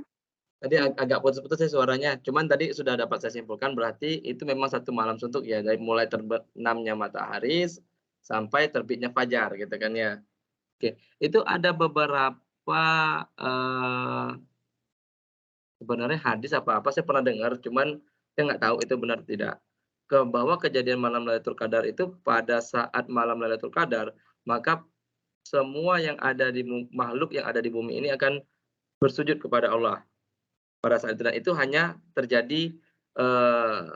Tadi agak putus-putus ya suaranya. Cuman tadi sudah dapat saya simpulkan berarti itu memang satu malam suntuk ya, dari mulai terbenamnya matahari sampai terbitnya fajar gitu kan ya. Oke, itu ada beberapa sebenarnya hadis apa saya pernah dengar, cuman saya nggak tahu itu benar tidak. Bahwa kejadian malam Lailatul Qadar itu pada saat malam Lailatul Qadar, maka semua yang ada di makhluk yang ada di bumi ini akan bersujud kepada Allah pada saat itu, dan itu hanya terjadi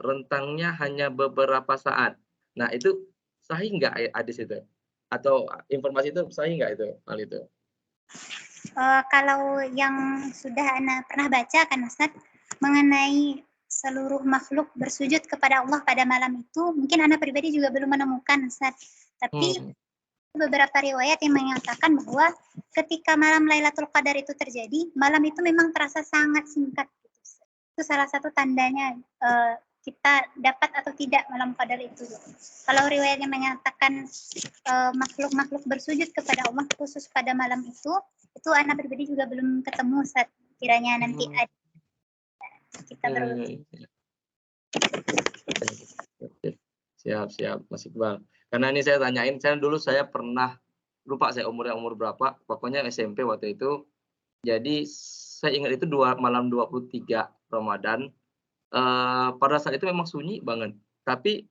rentangnya hanya beberapa saat. Nah itu sahih nggak hadis itu? Atau informasi itu sahih nggak itu hal itu? Kalau yang sudah Ana pernah baca kan Ustaz mengenai seluruh makhluk bersujud kepada Allah pada malam itu, mungkin Ana pribadi juga belum menemukan Ustaz. Tapi beberapa riwayat yang menyatakan bahwa ketika malam Lailatul Qadar itu terjadi, malam itu memang terasa sangat singkat. Itu salah satu tandanya kita dapat atau tidak malam Qadar itu. Kalau riwayat yang menyatakan makhluk-makhluk bersujud kepada Allah khusus pada malam itu anak pribadi juga belum ketemu saat kiranya nanti ada kita Siap Mas Iqbal. Karena ini saya tanyain, saya pernah lupa saya umur berapa, pokoknya SMP waktu itu. Jadi saya ingat itu malam 23 Ramadan. Pada saat itu memang sunyi banget. Tapi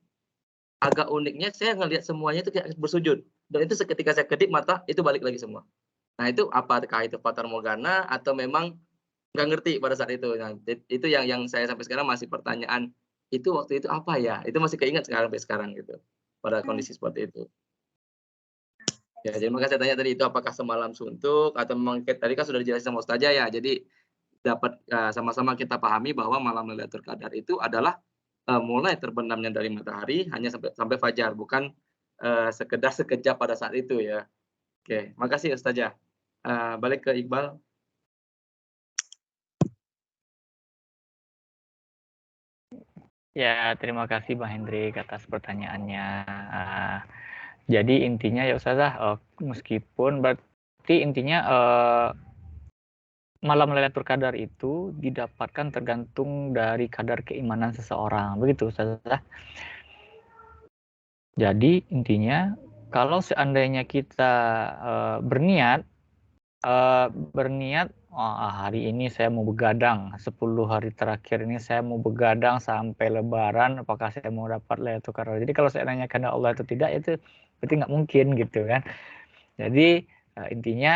agak uniknya saya ngelihat semuanya itu kayak bersujud. Dan itu seketika saya kedip mata, itu balik lagi semua. Nah itu apakah itu fatamorgana atau memang nggak ngerti pada saat itu. Nah, itu yang saya sampai sekarang masih pertanyaan, itu waktu itu apa ya? Itu masih keinget sampai sekarang gitu. pada kondisi seperti itu. Ya, jadi makanya saya tanya tadi itu apakah semalam suntuk atau memang tadi kan sudah dijelasin sama Ustazah ya. Jadi dapat sama-sama kita pahami bahwa malam Lailatul Qadar itu adalah mulai terbenamnya dari matahari hanya sampai fajar, bukan sekedar sekejap pada saat itu ya. Oke, makasih Ustazah. Balik ke Iqbal. Ya, terima kasih Bang Hendrik atas pertanyaannya. Jadi intinya ya Ustazah, meskipun berarti intinya malam Lailatul Qadar itu didapatkan tergantung dari kadar keimanan seseorang, begitu Ustazah. Jadi intinya kalau seandainya kita berniat hari ini saya mau begadang 10 hari terakhir ini saya mau begadang sampai Lebaran, apakah saya mau dapat Lailatul Qadar? Jadi kalau seandainya karena Allah itu tidak, itu berarti nggak mungkin gitu kan. Jadi intinya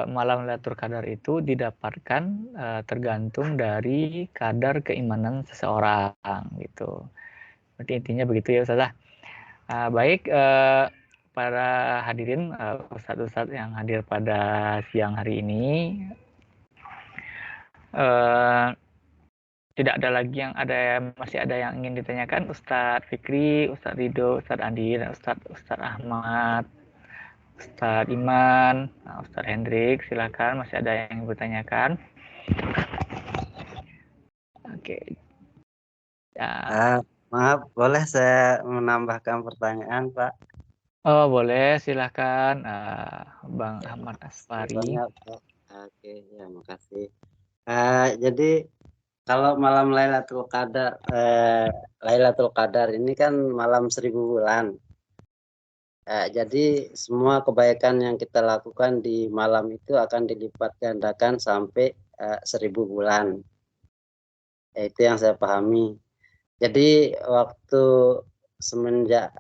malam Lailatul Qadar itu didapatkan tergantung dari kadar keimanan seseorang gitu. Berarti intinya begitu ya Ustazah. Baik para hadirin, ustadz-ustadz yang hadir pada siang hari ini, tidak ada lagi masih ada yang ingin ditanyakan, Ustadz Fikri, Ustadz Ridho, Ustadz Andi, Ustadz Ahmad, Ustadz Iman, Ustadz Hendrik, silakan, masih ada yang ingin bertanyakan. Oke. Maaf, boleh saya menambahkan pertanyaan, Pak? Oh, boleh, silakan, Bang Ahmad Asfari. Oke, ya, makasih. Jadi kalau malam Lailatul Qadar ini kan malam 1000 bulan. Jadi semua kebaikan yang kita lakukan di malam itu akan dilipat gandakan sampai 1000 bulan. Itu yang saya pahami. Jadi waktu semenjak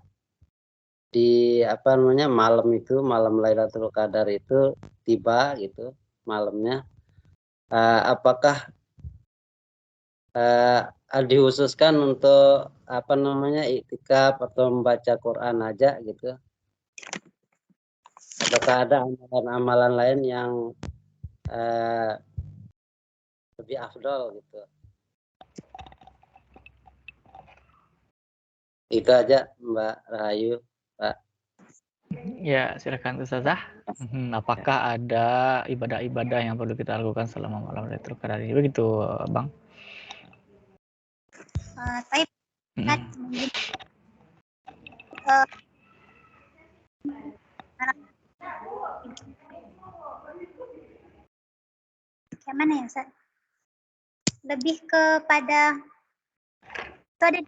di malam Lailatul Qadar itu tiba gitu malamnya, apakah dikhususkan untuk iktikaf atau membaca Quran aja gitu? Apakah ada amalan-amalan lain yang lebih afdol gitu? Itu aja Mbak Rahayu, Pak. Ya, silakan Ustazah. Apakah ada ibadah-ibadah yang perlu kita lakukan selama malam Lailatul Qadar ini? Begitu, Bang. Saya gimana ya, Ustaz? Lebih kepada itu ada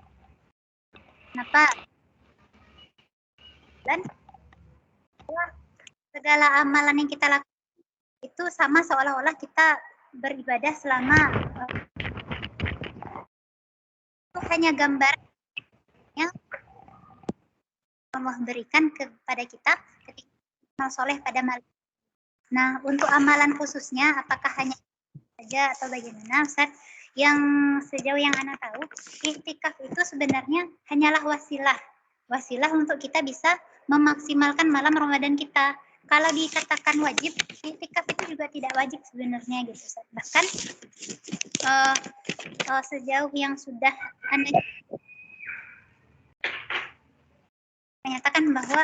kenapa? Dan segala amalan yang kita lakukan itu sama seolah-olah kita beribadah selama itu hanya gambarnya Allah berikan kepada kita ketika soleh pada malam. Nah, untuk amalan khususnya apakah hanya saja atau bagaimana, Ustaz? Yang sejauh yang Ana tahu, iktikaf itu sebenarnya hanyalah wasilah untuk kita bisa memaksimalkan malam Ramadan kita. Kalau dikatakan wajib, iktikaf itu juga tidak wajib sebenarnya gitu, Ustaz. Bahkan sejauh yang sudah Anda menyatakan bahwa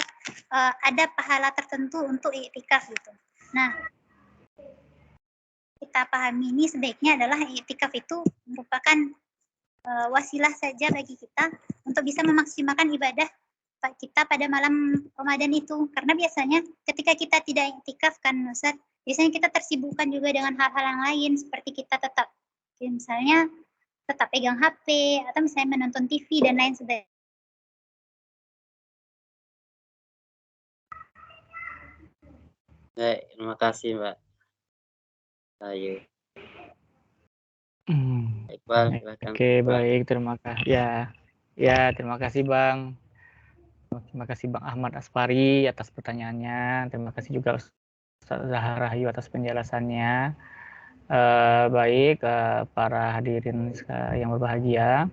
ada pahala tertentu untuk iktikaf gitu. Nah, kita pahami ini sebaiknya adalah iktikaf itu merupakan wasilah saja bagi kita untuk bisa memaksimalkan ibadah kita pada malam Ramadan itu. Karena biasanya ketika kita tidak iktikaf kan Ustaz, biasanya kita tersibukkan juga dengan hal-hal yang lain seperti kita tetap misalnya tetap pegang HP atau misalnya menonton TV dan lain sebagainya. Baik, terima kasih Mbak Ayu. Oke, baik, terima kasih. Ya, terima kasih Bang. Terima kasih Bang Ahmad Asfari atas pertanyaannya. Terima kasih juga Ustazah Rahayu atas penjelasannya. Baik, para hadirin yang berbahagia.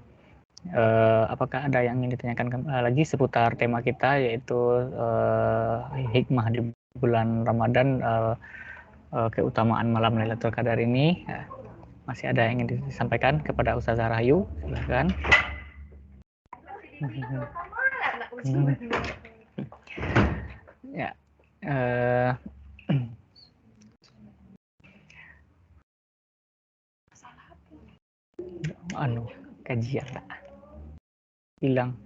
apakah ada yang ingin ditanyakan lagi seputar tema kita, yaitu hikmah di bulan Ramadan, keutamaan malam Lailatul Qadar ini? Masih ada yang ingin disampaikan kepada Ustazah Rahayu? Silakan. Ya, kajian hilang.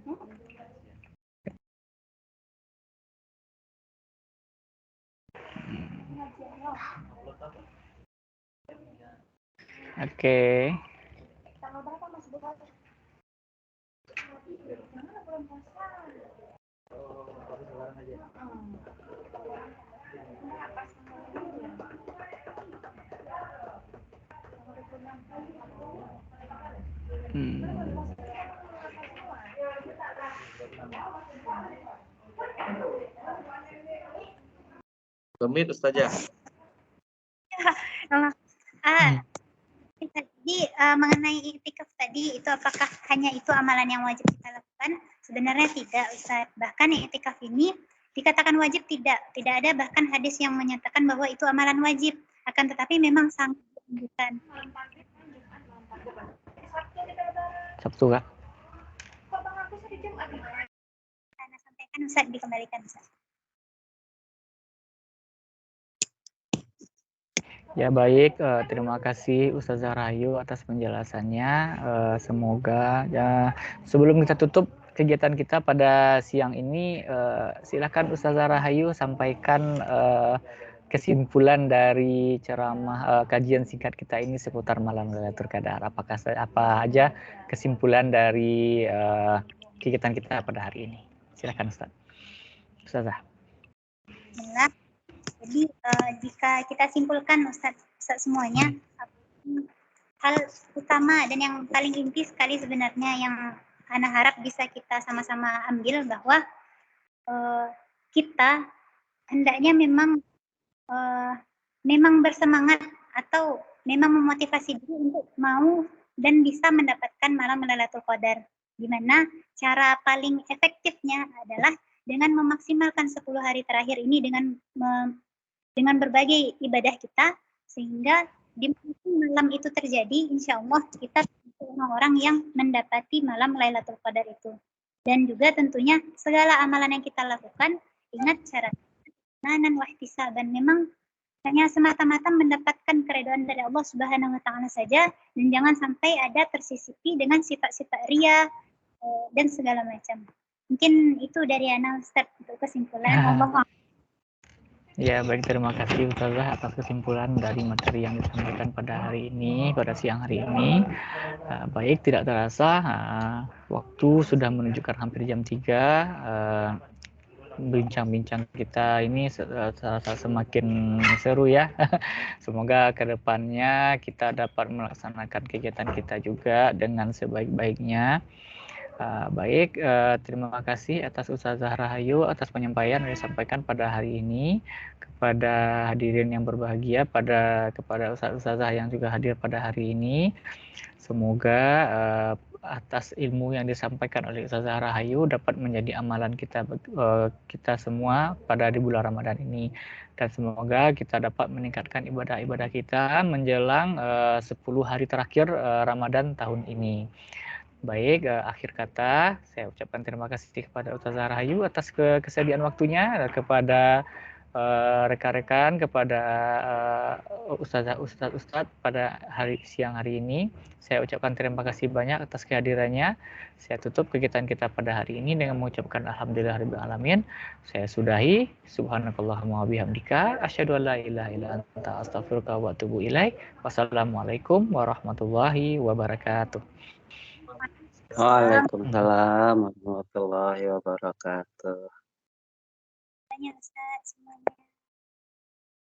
Oke. Lemit Ustazah. Jadi mengenai iktikaf tadi, itu apakah hanya itu amalan yang wajib kita lakukan? Sebenarnya tidak, Ustaz. Bahkan iktikaf ini dikatakan wajib tidak ada bahkan hadis yang menyatakan bahwa itu amalan wajib. Akan tetapi memang sangat dianjurkan. Sabtu kah? Karena sampaikan Ustaz, dikembalikan Ustaz. Ya baik, terima kasih Ustazah Rahayu atas penjelasannya. Semoga sebelum kita tutup kegiatan kita pada siang ini, silakan Ustazah Rahayu sampaikan kesimpulan dari ceramah kajian singkat kita ini seputar malam Lailatul Qadar. Apa aja kesimpulan dari kegiatan kita pada hari ini? Silakan Ustazah. Bismillah. Jadi jika kita simpulkan Ustaz semuanya, hal utama dan yang paling inti sekali sebenarnya yang Ana harap bisa kita sama-sama ambil bahwa kita hendaknya memang bersemangat atau memang memotivasi diri untuk mau dan bisa mendapatkan malam Lailatul Qadar. Di mana cara paling efektifnya adalah dengan memaksimalkan 10 hari terakhir ini dengan berbagai ibadah kita, sehingga di malam itu terjadi, insya Allah kita orang-orang yang mendapati malam Lailatul Qadar itu. Dan juga tentunya segala amalan yang kita lakukan, ingat syarat nanan wahtisaban, memang hanya semata-mata mendapatkan keridhaan dari Allah Subhanahu wa Ta'ala saja, dan jangan sampai ada tersisipi dengan sifat-sifat ria dan segala macam. Mungkin itu dari Ana Ustaz untuk kesimpulan. Ya baik, terima kasih Ustazah atas kesimpulan dari materi yang disampaikan pada hari ini, pada siang hari ini. Baik, tidak terasa waktu sudah menunjukkan hampir jam 3. Bincang-bincang kita ini semakin seru ya. Semoga kedepannya kita dapat melaksanakan kegiatan kita juga dengan sebaik-baiknya. Baik, terima kasih atas Ustazah Rahayu atas penyampaian yang disampaikan pada hari ini kepada hadirin yang berbahagia, kepada Ustazah yang juga hadir pada hari ini. Semoga atas ilmu yang disampaikan oleh Ustazah Rahayu dapat menjadi amalan kita semua pada di bulan Ramadan ini, dan semoga kita dapat meningkatkan ibadah-ibadah kita menjelang 10 hari terakhir Ramadan tahun ini. Baik, akhir kata saya ucapkan terima kasih kepada Ustazah Rahayu atas kesediaan waktunya, kepada rekan-rekan, kepada Ustadz pada siang hari ini. Saya ucapkan terima kasih banyak atas kehadirannya. Saya tutup kegiatan kita pada hari ini dengan mengucapkan alhamdulillahirabbil alamin. Saya sudahi. Subhanakallahumma wabihamdika asyhadu an la ilaha illa anta astaghfiruka wa atubu ilaik. Wassalamualaikum warahmatullahi wabarakatuh. Waalaikumsalam warahmatullahi wabarakatuh. Banyak Ustaz semuanya.